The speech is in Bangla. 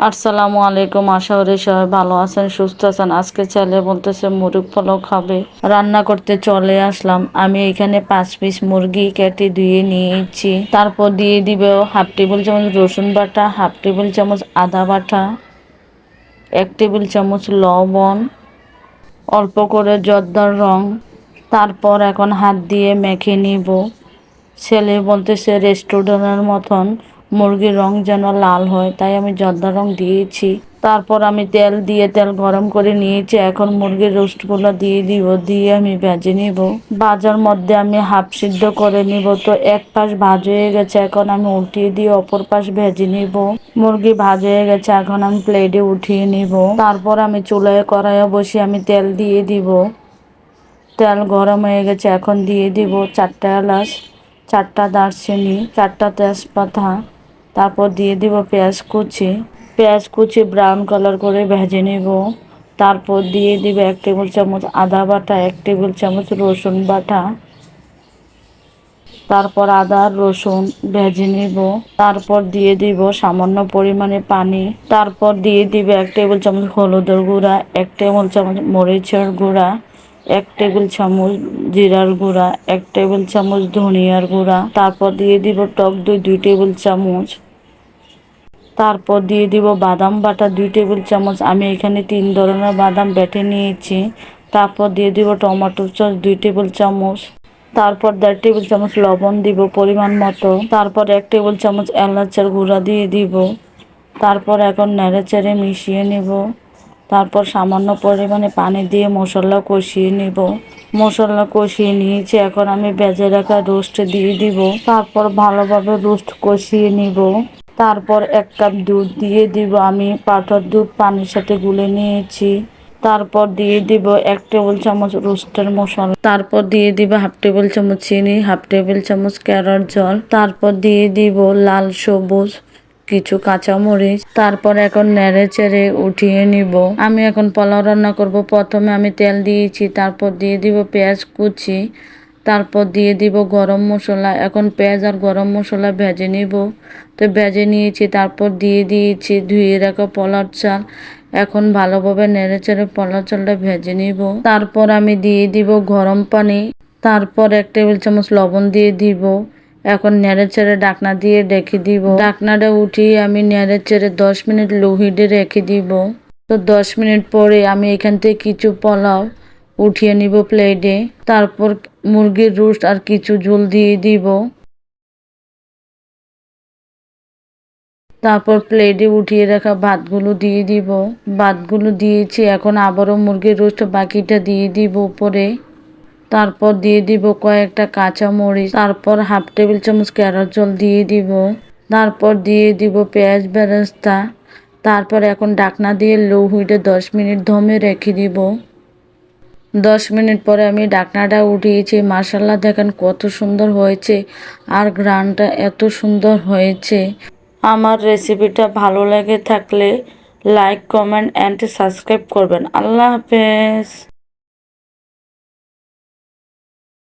আসসালামু আলাইকুম। আশা করি সবাই ভালো আছেন, সুস্থ আছেন। আজকে ছেলে বলতেছে মুরগ পোলাও খাবে, রান্না করতে চলে আসলাম। আমি এখানে 5 পিস মুরগি কেটে ধুয়ে নিয়েছি। তারপর দিয়ে দিব হাফ টেবিল চামচ রসুন বাটা, হাফ টেবিল চামচ আদা বাটা, 1 টেবিল চামচ লবণ, অল্প করে জর্দার রং। তারপর এখন হাত দিয়ে মেখে নিব। ছেলে বলতেছে রেস্টুরেন্টের মতন মুরগির রং যেন লাল হয়, তাই আমি জর্দা রং দিয়েছি। তারপর আমি তেল গরম করে নিয়েছি। এখন মুরগির রোস্টগুলো দিয়ে দিব, দিয়ে আমি ভেজে নিব। ভাজার মধ্যে আমি হাফ সিদ্ধ করে নিব। তো এক পাশ ভাজ হয়ে গেছে, এখন আমি উল্টিয়ে দিয়ে অপর পাশ ভেজে নিব। মুরগি ভাজা হয়ে গেছে, এখন আমি প্লেটে উঠিয়ে নিব। তারপর আমি চুলায় কড়াইয়ে বসে আমি তেল দিয়ে দিব। তেল গরম হয়ে গেছে, এখন দিয়ে দিব 4টা এলাচ, 4টা দারচিনি, 4টা তেজপাতা। তারপর দিয়ে দিব পেঁয়াজ কুচি ব্রাউন কালার করে ভেজে নেব। তারপর দিয়ে দিব 1 টেবিল চামচ আদা বাটা, 1 টেবিল চামচ রসুন বাটা। তারপর আদা রসুন ভেজে নিব। তারপর দিয়ে দিব সামান্য পরিমাণে পানি। তারপর দিয়ে দিব 1 টেবিল চামচ হলুদের গুঁড়া, 1 টেবিল চামচ মরিচের গুঁড়া, 1 টেবিল চামচ জিরার গুঁড়া, 1 টেবিল চামচ ধনিয়ার গুঁড়া। তারপর দিয়ে দিব টক দই 2 টেবিল চামচ। তারপর দিয়ে দিব বাদাম বাটা 2 টেবিল চামচ। আমি এখানে 3 ধরনের বাদাম বেটে নিয়েছি। তারপর দিয়ে দিব টমেটো সস 2 টেবিল চামচ। তারপর 1.5 টেবিল চামচ লবণ দিব পরিমাণ মতো। তারপর 1 টেবিল চামচ এলাচের গুঁড়া দিয়ে দিব। তারপর এখন নেড়েচেড়ে মিশিয়ে নেব। তারপর সামান্য পরিমাণে পানি দিয়ে মশলা কষিয়ে নেব। মশলা কষিয়ে নিয়েছি, এখন আমি ভেজে রাখা রোস্ট দিয়ে দিব। তারপর ভালোভাবে রোস্ট কষিয়ে নিব। তারপর 1 কাপ দুধ দিয়ে দিব। আমি পাউডার দুধ পানির সাথে গুলে নিয়েছি। তারপর দিয়ে দিব 1 টেবিল চামচ রোস্টের মশলা। তারপর দিয়ে দিব হাফ টেবিল চামচ চিনি, হাফ টেবিল চামচ কেওড়ার জল। তারপর দিয়ে দিব লাল সবুজ কিছু কাঁচামরিচ। তারপর এখন নেড়ে চেড়ে উঠিয়ে নিব। আমি এখন পোলাও রান্না করব। প্রথমে আমি তেল দিয়েছি, তারপর দিয়ে দিব পেঁয়াজ কুচি, তারপর দিয়ে দিব গরম মশলা। এখন পেঁয়াজ আর গরম মশলা ভেজে নিব। তো ভেজে নিয়েছি, তারপর দিয়ে দিয়েছি ধুয়ে রাখা পোলার চাল। এখন ভালোভাবে নেড়ে চেড়ে পোলার চালটা ভেজে নিব। তারপর আমি দিয়ে দিব গরম পানি। তারপর 1 টেবিল চামচ লবণ দিয়ে দিব। এখন নেড়ে চেড়ে ঢাকনা দিয়ে রেখে দিব। ঢাকনাটা উঠিয়ে আমি নেড়ে চেড়ে 10 মিনিট লো হিটে রেখে দিব। তো 10 মিনিট পরে আমি এখান থেকে কিছু পোলাও উঠিয়ে নিব প্লেটে। তারপর মুরগির রোস্ট আর কিছু ঝোল দিয়ে দিব। তারপর প্লেটে উঠিয়ে রাখা ভাতগুলো দিয়ে দিব। ভাতগুলো দিয়েছি, এখন আবারও মুরগির রোস্ট বাকিটা দিয়ে দিব উপরে। তারপর দিয়ে দিব কয়েকটা কাঁচা মরিচ। তারপর হাফ টেবিল চামচ কেওড়ার জল দিয়ে দিব। তারপর দিয়ে দিব পেঁয়াজ বেরেস্তা। তারপর এখন ঢাকনা দিয়ে লো হিটে 10 মিনিট দমে রেখে দিব। 10 মিনিট পরে আমি ঢাকনাটা উঠিয়েছি। মাশাআল্লাহ, দেখেন কত সুন্দর হয়েছে আর ঘ্রাণটা এত সুন্দর হয়েছে। আমার রেসিপিটা ভালো লেগে থাকলে লাইক, কমেন্ট অ্যান্ড সাবস্ক্রাইব করবেন। আল্লাহ হাফেজ।